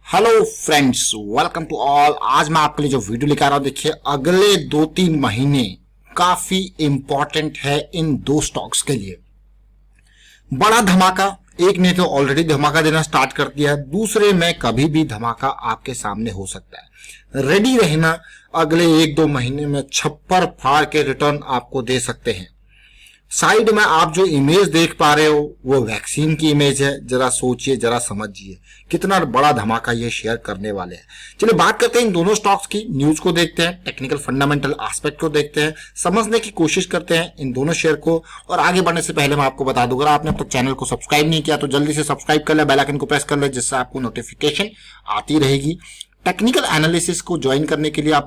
Hello friends, welcome to all. आज मैं आपके लिए जो वीडियो लेकर आ रहा हूं, देखिए अगले 2-3 महीने काफी इंपॉर्टेंट है इन दो स्टॉक्स के लिए। बड़ा धमाका, एक ने तो ऑलरेडी धमाका देना स्टार्ट कर दिया है, दूसरे में कभी भी धमाका आपके सामने हो सकता है। रेडी रहना, अगले 1-2 महीने में छप्पर फाड़ के रिटर्न आपको दे सकते हैं। साइड में आप जो इमेज देख पा रहे हो वो वैक्सीन की इमेज है। जरा सोचिए, जरा समझिए कितना बड़ा धमाका ये शेयर करने वाले हैं। चलिए बात करते हैं इन दोनों स्टॉक्स की, न्यूज को देखते हैं, टेक्निकल फंडामेंटल एस्पेक्ट को देखते हैं, समझने की कोशिश करते हैं इन दोनों शेयर को। और आगे बढ़ने से पहले मैं आपको बता दूं, अगर आपने अब तक चैनल को सब्सक्राइब नहीं किया तो जल्दी से सब्सक्राइब कर ले, बेल आइकन को प्रेस कर ले, जिससे आपको नोटिफिकेशन आती रहेगी। टेक्निकल एनालिसिस को ज्वाइन करने के लिए आप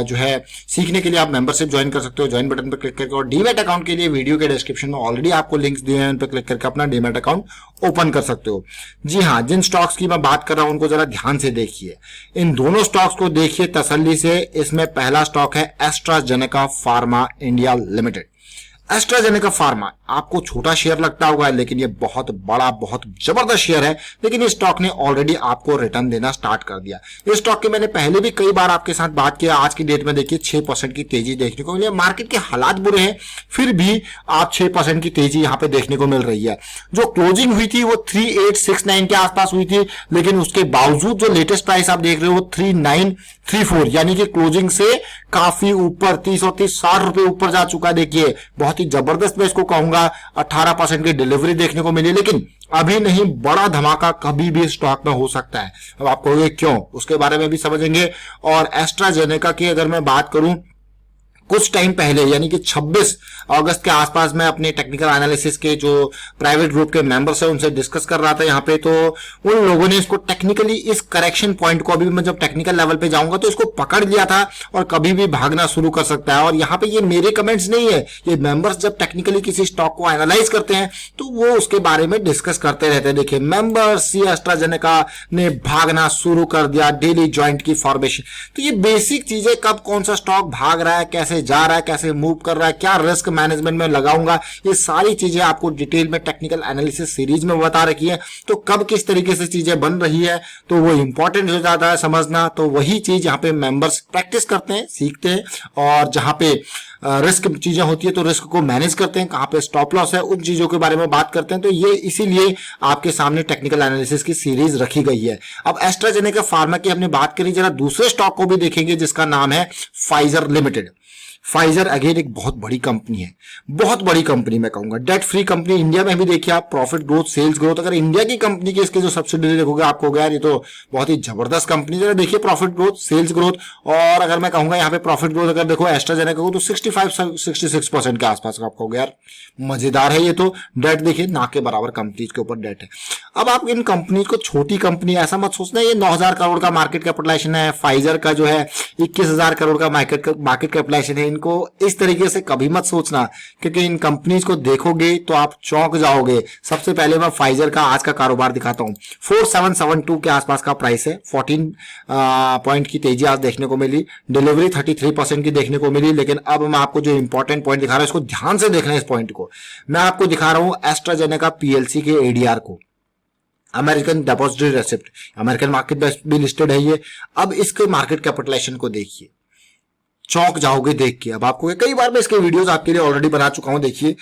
जो है सीखने के लिए आप मेंबरशिप ज्वाइन कर सकते हो, ज्वाइन बटन पर क्लिक करके। और डीमैट अकाउंट के लिए वीडियो के डिस्क्रिप्शन में ऑलरेडी आपको लिंक्स दिए हैं, उन पर क्लिक करके अपना डीमैट अकाउंट ओपन कर सकते हो। जी हाँ, जिन स्टॉक्स की मैं बात कर रहा हूं उनको जरा ध्यान से देखिए, इन दोनों स्टॉक्स को देखिए तसल्ली से। इसमें पहला स्टॉक है AstraZeneca pharma India limited. AstraZeneca pharma आपको छोटा शेयर लगता होगा, लेकिन ये बहुत बड़ा, बहुत जबरदस्त शेयर है। लेकिन इस स्टॉक ने ऑलरेडी आपको रिटर्न देना स्टार्ट कर दिया। इस स्टॉक की मैंने पहले भी कई बार आपके साथ बात किया। आज की डेट में देखिए 6% की तेजी देखने को मिली है। मार्केट के हालात बुरे हैं, फिर भी आप 6% की तेजी यहां पे देखने को मिल रही है। जो क्लोजिंग हुई थी वो 3869 के आसपास हुई थी, लेकिन उसके बावजूद जो लेटेस्ट प्राइस आप देख रहे हो वो 3934, यानी कि क्लोजिंग से काफी ऊपर 30 और 60 रुपए ऊपर जा चुका है। देखिए बहुत ही जबरदस्त मैं इसको कहूंगा। 18% की डिलीवरी देखने को मिली, लेकिन अभी नहीं, बड़ा धमाका कभी भी स्टॉक में हो सकता है। अब आप कहोगे क्यों, उसके बारे में भी समझेंगे। और एस्ट्राजेनेका की अगर मैं बात करूं, कुछ टाइम पहले यानी कि 26 अगस्त के आसपास मैं अपने टेक्निकल एनालिसिस के जो प्राइवेट ग्रुप के मेंबर्स हैं उनसे डिस्कस कर रहा था यहाँ पे, तो उन लोगों ने इसको टेक्निकली, इस करेक्शन पॉइंट को, अभी मैं जब टेक्निकल लेवल पे जाऊंगा तो इसको पकड़ लिया था और कभी भी भागना शुरू कर सकता है। और यहाँ पे ये मेरे कमेंट्स नहीं है, ये मेंबर्स जब टेक्निकली किसी स्टॉक को एनालाइज करते हैं तो वो उसके बारे में डिस्कस करते रहते हैं। देखिए मेंबर्स, एस्ट्राजेनेका ने भागना शुरू कर दिया, डेली जॉइंट की फॉर्मेशन। तो ये बेसिक चीजें, कब कौन सा स्टॉक भाग रहा है, कैसे जा रहा है, कैसे मूव कर रहा है, क्या रिस्क मैनेजमेंट में लगाऊंगा, ये सारी चीजें आपको डिटेल में टेक्निकल एनालिसिस सीरीज में बता रखी है। तो कब किस तरीके से चीजें बन रही है तो वो इंपॉर्टेंट हो जाता है समझना। तो वही चीज यहाँ पे मेंबर्स प्रैक्टिस करते हैं, सीखते हैं। और जहां पे रिस्क चीजें होती है तो रिस्क को मैनेज करते हैं, कहां पे स्टॉप लॉस है, उन चीजों के बारे में बात करते हैं। तो ये इसीलिए आपके सामने टेक्निकल एनालिसिस की सीरीज रखी गई है। अब एस्ट्राजेनेका फार्मा की हमने बात करी, जरा दूसरे स्टॉक को भी देखेंगे जिसका नाम है फाइजर लिमिटेड। फाइजर अगेन एक बहुत बड़ी कंपनी है, बहुत बड़ी कंपनी मैं कहूंगा, डेट फ्री कंपनी। इंडिया में भी देखिए आप, प्रॉफिट ग्रोथ, सेल्स ग्रोथ, अगर इंडिया की कंपनी की इसके जो सब्सिडरी देखोगे आपको यार ये तो बहुत ही जबरदस्त कंपनी है। देखिए प्रॉफिट ग्रोथ, सेल्स ग्रोथ, और अगर मैं कहूंगा यहाँ पे प्रॉफिट ग्रोथ अगर देखो एस्ट्राजेनेका को तो 65-66% के आसपास का आपको यार मजेदार है ये तो। डेट देखिए ना के बराबर कंपनीज के ऊपर डेट है। अब आप इन कंपनीज को, छोटी कंपनी ऐसा मत सोचना ये 9,000 करोड़ का मार्केट कैपिटलाइजेशन है, फाइजर का जो है 21,000 करोड़ का मार्केट कैपिटलाइजेशन है। इनको इस तरीके से कभी मत सोचना, क्योंकि इन कंपनीज को देखोगे तो आप चौंक जाओगे। सबसे पहले मैं फाइजर का आज का कारोबार दिखाता हूं। 4772 के आसपास का प्राइस है, 14 पॉइंट की तेजी आज देखने को मिली, डिलीवरी 33% की देखने को मिली। लेकिन अब मैं आपको जो इंपॉर्टेंट पॉइंट दिखा रहा हूं, इसको ध्यान से देखना है। इस पॉइंट को मैं आपको दिखा रहा हूं एस्ट्राजेनेका पीएलसी के एडीआर को, American depository receipt, American market भी लिस्टेड है ये। अब इसके मार्केट कैपिटलाइजेशन को देखिए, चौंक जाओगे देख के। अब आपको कई बार मैं इसके वीडियोस आपके लिए ऑलरेडी बना चुका हूं। देखिए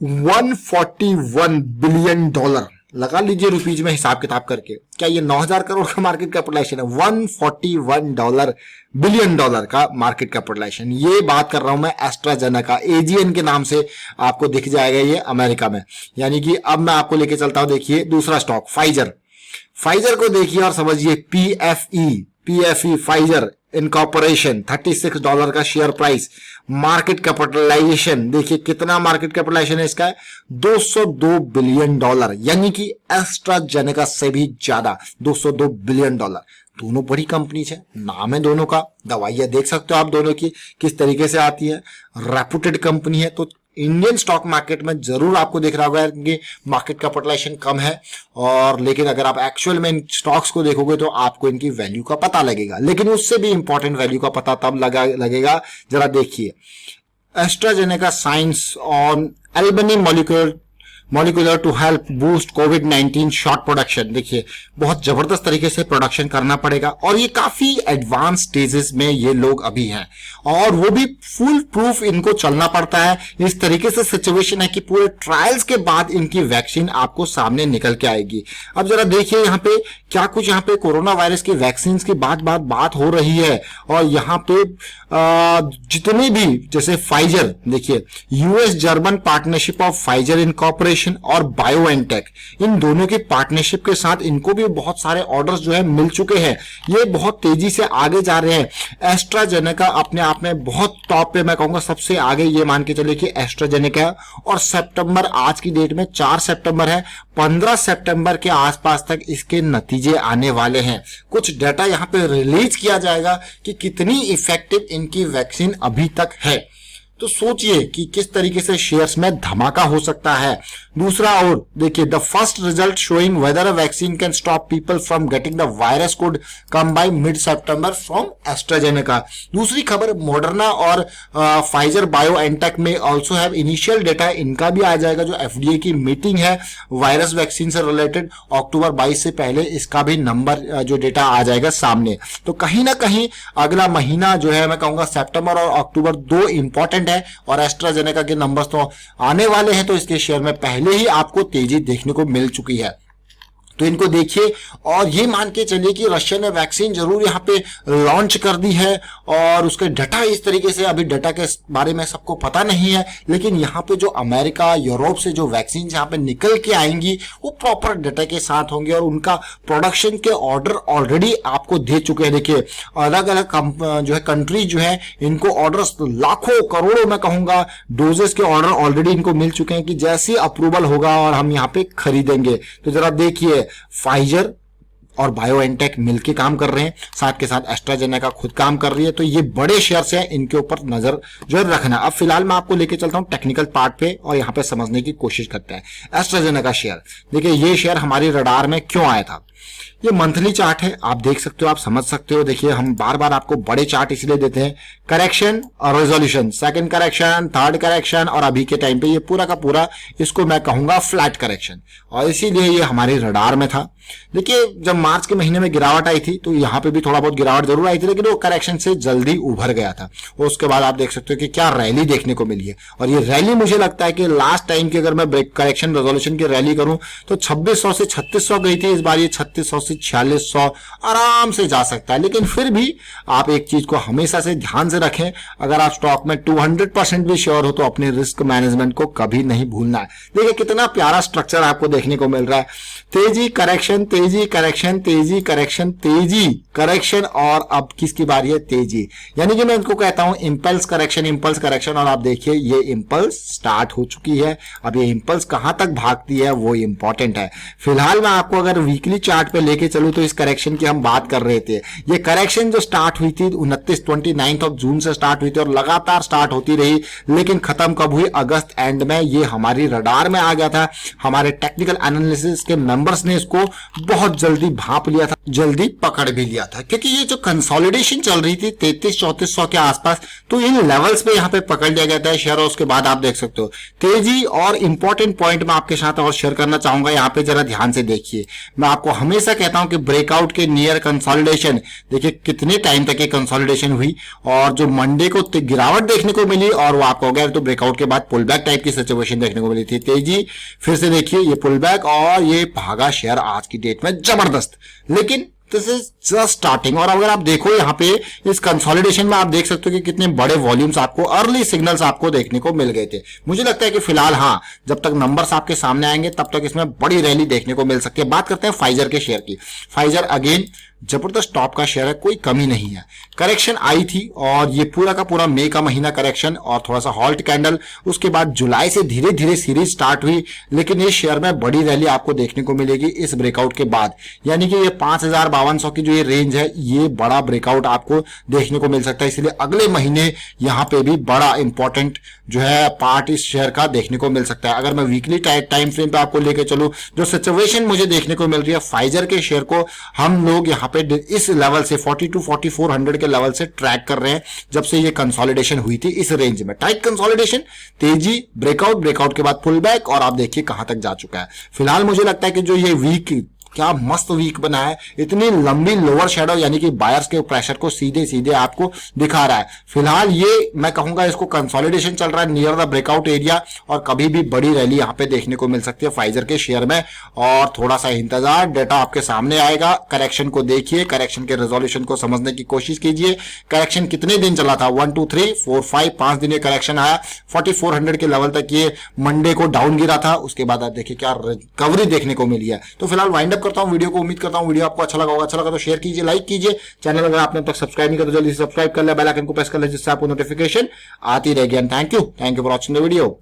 141 बिलियन डॉलर, लगा लीजिए रुपीज में हिसाब किताब करके, क्या ये 9,000 करोड़ का मार्केट कैपिटलाइजेशन है? 141 बिलियन डॉलर का मार्केट कैपिटलाइजेशन। ये बात कर रहा हूं मैं एस्ट्राजेनेका, एजीएन के नाम से आपको दिख जाएगा ये अमेरिका में। यानी कि अब मैं आपको लेके चलता हूं, देखिए दूसरा स्टॉक फाइजर। फाइजर को देखिए और समझिए, पीएफई फाइजर इनकॉर्पोरेशन, $36 का शेयर प्राइस, मार्केट कैपिटलाइजेशन देखिए कितना मार्केट कैपिटलाइजेशन है इसका, $202 बिलियन, यानी कि एस्ट्राजेनेका से भी ज्यादा, $202 बिलियन। दोनों बड़ी कंपनीज है, नाम है दोनों का, दवाइयां देख सकते हो आप दोनों की किस तरीके से आती है, रेपुटेड कंपनी है। तो इंडियन स्टॉक मार्केट में जरूर आपको दिख रहा होगा कि मार्केट कैपिटलाइजेशन कम है, और लेकिन अगर आप एक्चुअल में इन स्टॉक्स को देखोगे तो आपको इनकी वैल्यू का पता लगेगा। लेकिन उससे भी इंपॉर्टेंट वैल्यू का पता तब लगेगा, जरा देखिए AstraZeneca science on Albany molecular to help boost कोविड-19 शॉट प्रोडक्शन। देखिए बहुत जबरदस्त तरीके से प्रोडक्शन करना पड़ेगा और ये काफी एडवांस स्टेजेस में ये लोग अभी हैं और वो भी फुल प्रूफ इनको चलना पड़ता है। इस तरीके से सिचुएशन है कि पूरे ट्रायल्स के बाद इनकी वैक्सीन आपको सामने निकल के आएगी। अब जरा देखिए यहाँ पे क्या कुछ यहाँ पे कोरोना वायरस की वैक्सीन की बात हो रही है और यहाँ पे जितने भी जैसे फाइजर, देखिए US German partnership of Pfizer incorporation और बायोएनटेक, इन दोनों की पार्टनरशिप के साथ इनको भी बहुत सारे ऑर्डर्स जो है मिल चुके हैं। ये बहुत तेजी से आगे जा रहे हैं। एस्ट्राजेनेका अपने आप में बहुत टॉप पे, मैं कहूंगा सबसे आगे, ये मान के चले कि एस्ट्राजेनेका। और सितंबर, आज की डेट में 4 सितंबर है, 15 सितंबर के आसपास तक इसके नतीजे आने वाले हैं। कुछ डाटा यहाँ पे रिलीज किया जाएगा कि कितनी इफेक्टिव इनकी वैक्सीन अभी तक है। तो सोचिए कि किस तरीके से शेयर्स में धमाका हो सकता है। दूसरा और देखिए, the first result showing weather a vaccine can stop people from getting the virus could come by mid September from AstraZeneca. दूसरी खबर, मॉडर्ना और फाइजर बायोएनटेक में आल्सो हैव इनिशियल डेटा, इनका भी आ जाएगा। जो एफडीए की मीटिंग है वायरस वैक्सीन से रिलेटेड, अक्टूबर 22 से पहले इसका भी नंबर जो डेटा आ जाएगा सामने। तो कहीं ना कहीं अगला महीना जो है, मैं कहूंगा सितंबर और अक्टूबर 2 इंपॉर्टेंट है और एस्ट्राजेनेका के नंबर्स तो आने वाले हैं। तो इसके शेयर में पहले ही आपको तेजी देखने को मिल चुकी है। तो इनको देखिए और ये मान के चलिए कि रशिया ने वैक्सीन जरूर यहाँ पे लॉन्च कर दी है और उसके डाटा इस तरीके से, अभी डाटा के बारे में सबको पता नहीं है, लेकिन यहाँ पे जो अमेरिका, यूरोप से जो वैक्सीन यहाँ पे निकल के आएंगी वो प्रॉपर डाटा के साथ होंगे और उनका प्रोडक्शन के ऑर्डर ऑलरेडी आपको दे चुके हैं। देखिए अलग अलग जो है कंट्री जो है, इनको ऑर्डर्स लाखों करोड़ों मैं कहूंगा डोजेस के ऑर्डर ऑलरेडी इनको मिल चुके हैं कि जैसे अप्रूवल होगा और हम यहाँ पे खरीदेंगे। तो जरा देखिए, फाइजर और बायोएनटेक मिलके काम कर रहे हैं, साथ के साथ एस्ट्राजेनेका खुद काम कर रही है। तो ये बड़े शेयर्स हैं, इनके ऊपर नजर जो है रखना। अब फिलहाल मैं आपको लेके चलता हूं टेक्निकल पार्ट पे और यहां पे समझने की कोशिश करते हैं। एस्ट्राजेनेका शेयर, देखिए ये शेयर हमारी रडार में क्यों आया था। ये मंथली चार्ट है, आप देख सकते हो, आप समझ सकते हो। देखिए हम बार बार आपको बड़े चार्ट इसलिए देते हैं, करेक्शन और resolution, second correction, third correction और अभी के टाइम पे ये पूरा का पूरा इसको मैं कहूंगा फ्लैट करेक्शन, और इसीलिए ये हमारी रडार में था। देखिए जब मार्च के महीने में गिरावट आई थी तो यहाँ पे भी थोड़ा बहुत गिरावट जरूर आई थी, लेकिन वो करेक्शन से जल्दी उभर गया था। और उसके बाद आप देख सकते हो कि क्या रैली देखने को मिली है, और ये रैली मुझे लगता है कि लास्ट टाइम की अगर मैं ब्रेक करेक्शन रेजोल्यूशन की रैली करूं तो 2600 से 3600 गई थी, इस बार ये 3600 से 4600 आराम से जा सकता है। लेकिन फिर भी आप एक चीज को हमेशा से ध्यान से रखें, अगर आप स्टॉक में 200% भी श्योर हो तो अपने रिस्क मैनेजमेंट को कभी नहीं भूलना है। देखिए कितना प्यारा स्ट्रक्चर आपको देखने को मिल रहा है, तेजी करेक्शन, तेजी करेक्शन, तेजी करेक्शन, तेजी करेक्शन, और अब किसकी बारी है, तेजी। यानी कि मैं इनको कहता हूं इंपल्स करेक्शन, इंपल्स करेक्शन। और आप देखिए ये इंपल्स स्टार्ट हो चुकी है। अब ये इंपल्स कहां तक भागती है वो इंपॉर्टेंट है। फिलहाल मैं आपको अगर वीकली चार्ट पे लेके चलूं तो इस करेक्शन की हम बात कर रहे थे। ये करेक्शन जो स्टार्ट हुई थी 29 जून से स्टार्ट हुई थी और लगातार स्टार्ट होती रही, लेकिन खत्म कब हुई, अगस्त एंड में। ये हमारी रडार में आ गया था, हमारे टेक्निकल एनालिसिस के मेंबर्स ने इसको बहुत जल्दी भांप लिया था, जल्दी पकड़ भी लिया था, क्योंकि ये जो कंसोलिडेशन चल रही थी 3300-3400 के आसपास, तो इन लेवल्स पे यहाँ पे पकड़ लिया गया था शेयर। और उसके बाद आप देख सकते हो तेजी। और इंपॉर्टेंट पॉइंट मैं आपके साथ और शेयर करना चाहूंगा, यहाँ पे जरा ध्यान से देखिए। मैं आपको हमेशा कहता हूं कि ब्रेकआउट के नियर कंसोलिडेशन, देखिए कितने टाइम तक ये कंसोलिडेशन हुई और जो मंडे को गिरावट देखने को मिली और वो आपको गया तो ब्रेकआउट के बाद पुल बैक टाइप की सिचुएशन देखने को मिली थी। तेजी, फिर से देखिए ये पुल बैक और ये भागा शेयर आज की डेट में जबरदस्त, लेकिन दिस इज जस्ट स्टार्टिंग। और अगर आप देखो यहाँ पे इस कंसोलिडेशन में आप देख सकते हो कि कितने बड़े वॉल्यूम्स आपको, अर्ली सिग्नल्स आपको देखने को मिल गए थे। मुझे लगता है कि फिलहाल हाँ, जब तक नंबर्स आपके सामने आएंगे तब तक इसमें बड़ी रैली देखने को मिल सकती है। बात करते हैं फाइजर के शेयर की। फाइजर अगेन जबरदस्त टॉप का शेयर है, कोई कमी नहीं है। करेक्शन आई थी और ये पूरा का पूरा मई का महीना करेक्शन और थोड़ा सा हॉल्ट कैंडल, उसके बाद जुलाई से धीरे धीरे सीरीज स्टार्ट हुई, लेकिन ये शेयर में बड़ी रैली आपको देखने को मिलेगी इस ब्रेकआउट के बाद। यानी कि ये 5052 5200 की जो ये रेंज है, ये बड़ा ब्रेकआउट आपको देखने को मिल सकता है। इसलिए अगले महीने यहां पे भी बड़ा इंपॉर्टेंट जो है पार्ट इस शेयर का देखने को मिल सकता है। अगर मैं वीकली टाइम फ्रेम पे आपको लेके चलूं, जो सिचुएशन मुझे देखने को मिल रही है, फाइजर के शेयर को हम लोग यहाँ पे इस लेवल से 4400 के लेवल से ट्रैक कर रहे हैं। जब से ये कंसोलिडेशन हुई थी इस रेंज में, टाइट कंसोलिडेशन, तेजी, ब्रेकआउट के बाद पुल बैक, और आप देखिए कहां तक जा चुका है। फिलहाल मुझे लगता है कि जो ये वीक, क्या मस्त वीक बना है, इतनी लंबी लोअर शेडो यानी कि बायर्स के प्रेशर को सीधे सीधे आपको दिखा रहा है। फिलहाल ये मैं कहूंगा इसको कंसोलिडेशन चल रहा है नियर द ब्रेकआउट एरिया, और कभी भी बड़ी रैली यहां पे देखने को मिल सकती है फाइजर के शेयर में। और थोड़ा सा इंतजार, डेटा आपके सामने आएगा, करेक्शन को देखिए, करेक्शन के रेजोल्यूशन को समझने की कोशिश कीजिए। करेक्शन कितने दिन चला था, 1 2 3 4 5 5 दिन ये करेक्शन आया। 4400 के लेवल तक ये मंडे को डाउन गिरा था, उसके बाद आप देखिए क्या रिकवरी देखने को मिली है। तो फिलहाल वाइंड अप करता हूं वीडियो को। उम्मीद करता हूं वीडियो आपको अच्छा लगा होगा। अच्छा लगा तो शेयर कीजिए, लाइक कीजिए। चैनल अगर आपने अब तक सब्सक्राइब नहीं किया तो जल्दी से सब्सक्राइब कर ले, बेल आइकन को प्रेस कर ले, जिससे आपको नोटिफिकेशन आती रहेगी। And thank you for watching the video.